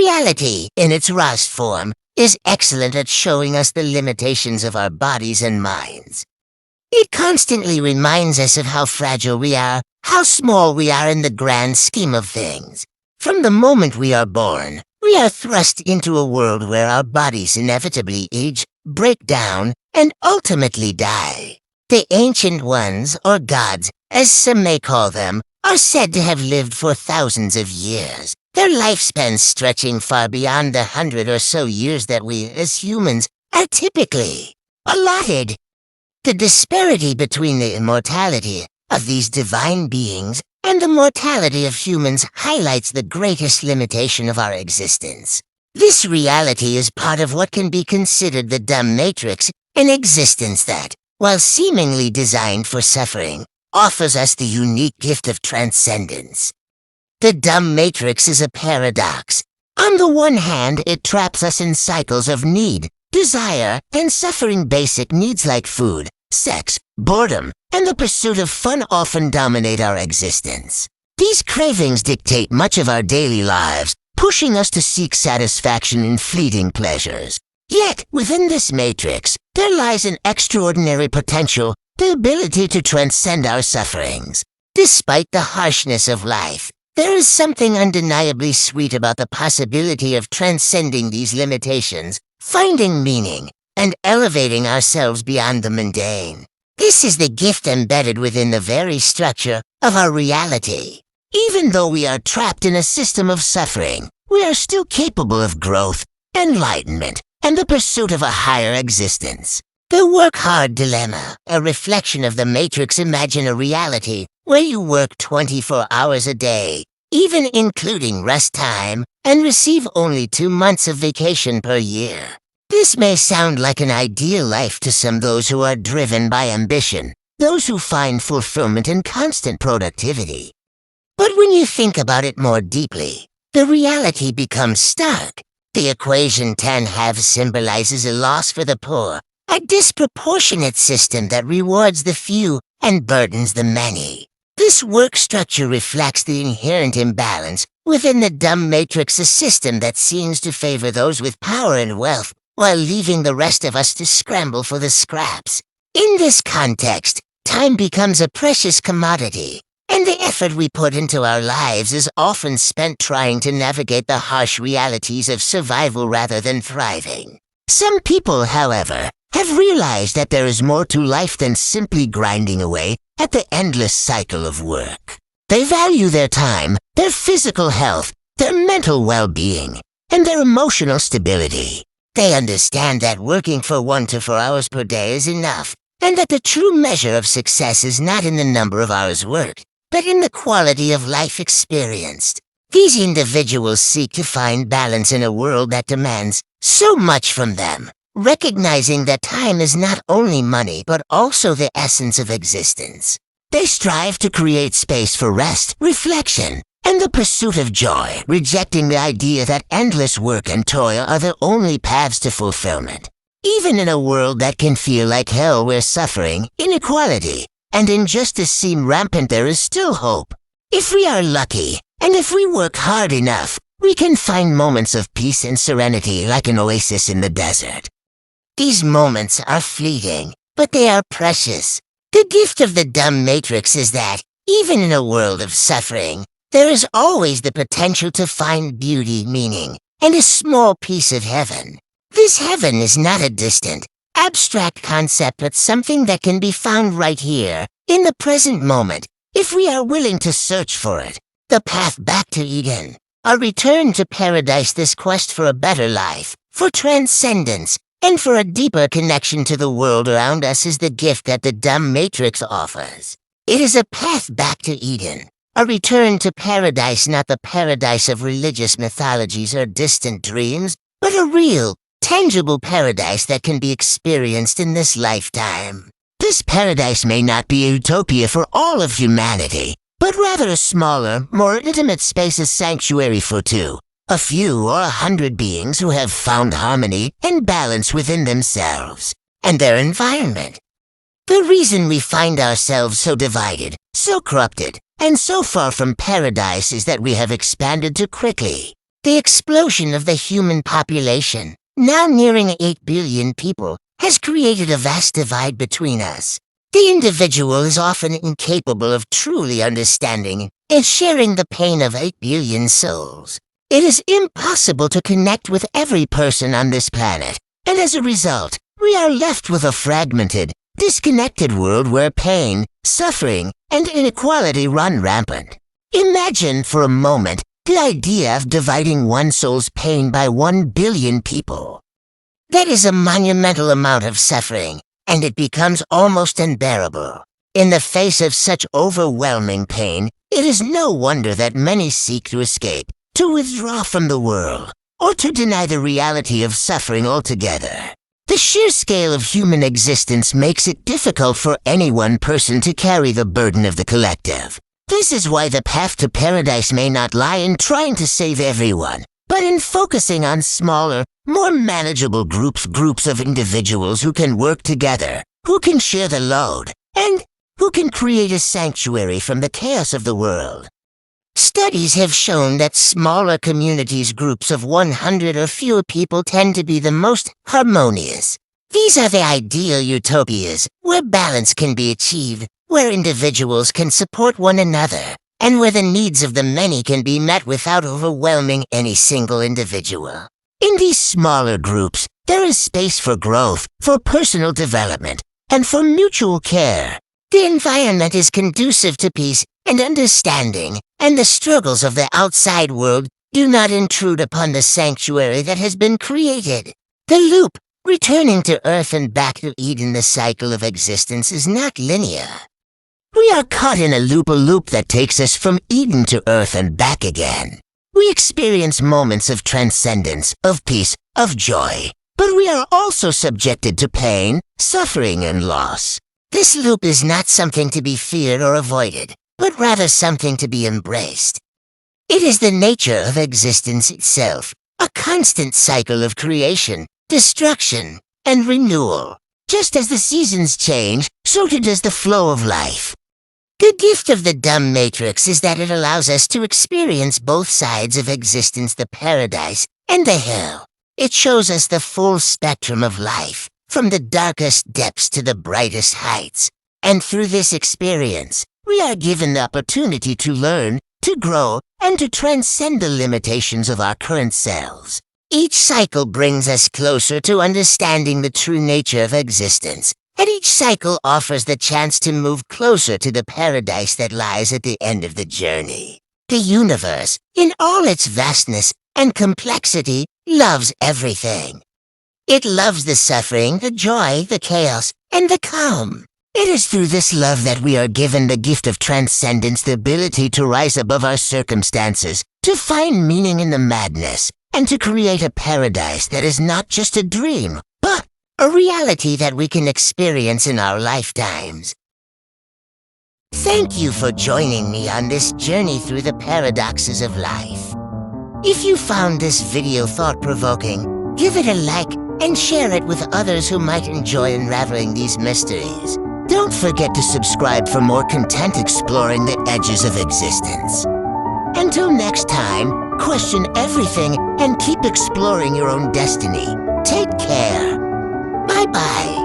Reality, in its rawest form, is excellent at showing us the limitations of our bodies and minds. It constantly reminds us of how fragile we are, how small we are in the grand scheme of things. From the moment we are born, we are thrust into a world where our bodies inevitably age, break down, and ultimately die. The Ancient Ones, or gods, as some may call them, are said to have lived for thousands of years, their lifespans stretching far beyond the 100 or so years that we, as humans, are typically allotted. The disparity between the immortality of these divine beings and the mortality of humans highlights the greatest limitation of our existence. This reality is part of what can be considered the dumb matrix, an existence that, while seemingly designed for suffering, offers us the unique gift of transcendence. The dumb matrix is a paradox. On the one hand, it traps us in cycles of need, desire, and suffering. Basic needs like food, sex, boredom, and the pursuit of fun often dominate our existence. These cravings dictate much of our daily lives, pushing us to seek satisfaction in fleeting pleasures. Yet, within this matrix, there lies an extraordinary potential, the ability to transcend our sufferings. Despite the harshness of life, there is something undeniably sweet about the possibility of transcending these limitations, finding meaning, and elevating ourselves beyond the mundane. This is the gift embedded within the very structure of our reality. Even though we are trapped in a system of suffering, we are still capable of growth, enlightenment, and the pursuit of a higher existence. The work-hard dilemma, a reflection of the Matrix. Imagine a reality where you work 24 hours a day, even including rest time, and receive only 2 months of vacation per year. This may sound like an ideal life to some, those who are driven by ambition, those who find fulfillment in constant productivity. But when you think about it more deeply, the reality becomes stark. The equation 10 halves symbolizes a loss for the poor, a disproportionate system that rewards the few and burdens the many. This work structure reflects the inherent imbalance within the dumb matrix, a system that seems to favor those with power and wealth, while leaving the rest of us to scramble for the scraps. In this context, time becomes a precious commodity, and the effort we put into our lives is often spent trying to navigate the harsh realities of survival rather than thriving. Some people, however, have realized that there is more to life than simply grinding away at the endless cycle of work. They value their time, their physical health, their mental well-being, and their emotional stability. They understand that working for 1 to 4 hours per day is enough, and that the true measure of success is not in the number of hours worked, but in the quality of life experienced. These individuals seek to find balance in a world that demands so much from them, recognizing that time is not only money but also the essence of existence. They strive to create space for rest, reflection, and the pursuit of joy, rejecting the idea that endless work and toil are the only paths to fulfillment. Even in a world that can feel like hell, where suffering, inequality, and injustice seem rampant, there is still hope. If we are lucky, and if we work hard enough, we can find moments of peace and serenity like an oasis in the desert. These moments are fleeting, but they are precious. The gift of the dumb matrix is that, even in a world of suffering, there is always the potential to find beauty, meaning, and a small piece of heaven. This heaven is not a distant, abstract concept, but something that can be found right here, in the present moment, if we are willing to search for it. The path back to Eden, a return to paradise, this quest for a better life, for transcendence, and for a deeper connection to the world around us is the gift that the dumb matrix offers. It is a path back to Eden, a return to paradise, not the paradise of religious mythologies or distant dreams, but a real, tangible paradise that can be experienced in this lifetime. This paradise may not be a utopia for all of humanity, but rather a smaller, more intimate space, a sanctuary for a few or 100 beings who have found harmony and balance within themselves and their environment. The reason we find ourselves so divided, so corrupted, and so far from paradise is that we have expanded too quickly. The explosion of the human population, now nearing 8 billion people, has created a vast divide between us. The individual is often incapable of truly understanding and sharing the pain of 8 billion souls. It is impossible to connect with every person on this planet, and as a result, we are left with a fragmented, disconnected world where pain, suffering, and inequality run rampant. Imagine for a moment the idea of dividing one soul's pain by 1 billion people. That is a monumental amount of suffering, and it becomes almost unbearable. In the face of such overwhelming pain, it is no wonder that many seek to escape, to withdraw from the world, or to deny the reality of suffering altogether. The sheer scale of human existence makes it difficult for any one person to carry the burden of the collective. This is why the path to paradise may not lie in trying to save everyone, but in focusing on smaller, more manageable groups of individuals who can work together, who can share the load, and who can create a sanctuary from the chaos of the world. Studies have shown that smaller communities, groups of 100 or fewer people, tend to be the most harmonious. These are the ideal utopias, where balance can be achieved, where individuals can support one another, and where the needs of the many can be met without overwhelming any single individual. In these smaller groups, there is space for growth, for personal development, and for mutual care. The environment is conducive to peace and understanding, and the struggles of the outside world do not intrude upon the sanctuary that has been created. The loop, returning to Earth and back to Eden, the cycle of existence, is not linear. We are caught in a loop that takes us from Eden to Earth and back again. We experience moments of transcendence, of peace, of joy, but we are also subjected to pain, suffering, and loss. This loop is not something to be feared or avoided, but rather something to be embraced. It is the nature of existence itself, a constant cycle of creation, destruction, and renewal. Just as the seasons change, so too does the flow of life. The gift of the dumb matrix is that it allows us to experience both sides of existence, the paradise and the hell. It shows us the full spectrum of life, from the darkest depths to the brightest heights. And through this experience, we are given the opportunity to learn, to grow, and to transcend the limitations of our current selves. Each cycle brings us closer to understanding the true nature of existence, and each cycle offers the chance to move closer to the paradise that lies at the end of the journey. The universe, in all its vastness and complexity, loves everything. It loves the suffering, the joy, the chaos, and the calm. It is through this love that we are given the gift of transcendence, the ability to rise above our circumstances, to find meaning in the madness, and to create a paradise that is not just a dream, but a reality that we can experience in our lifetimes. Thank you for joining me on this journey through the paradoxes of life. If you found this video thought-provoking, give it a like and share it with others who might enjoy unraveling these mysteries. Don't forget to subscribe for more content exploring the edges of existence. Until next time, question everything and keep exploring your own destiny. Take care. Bye-bye.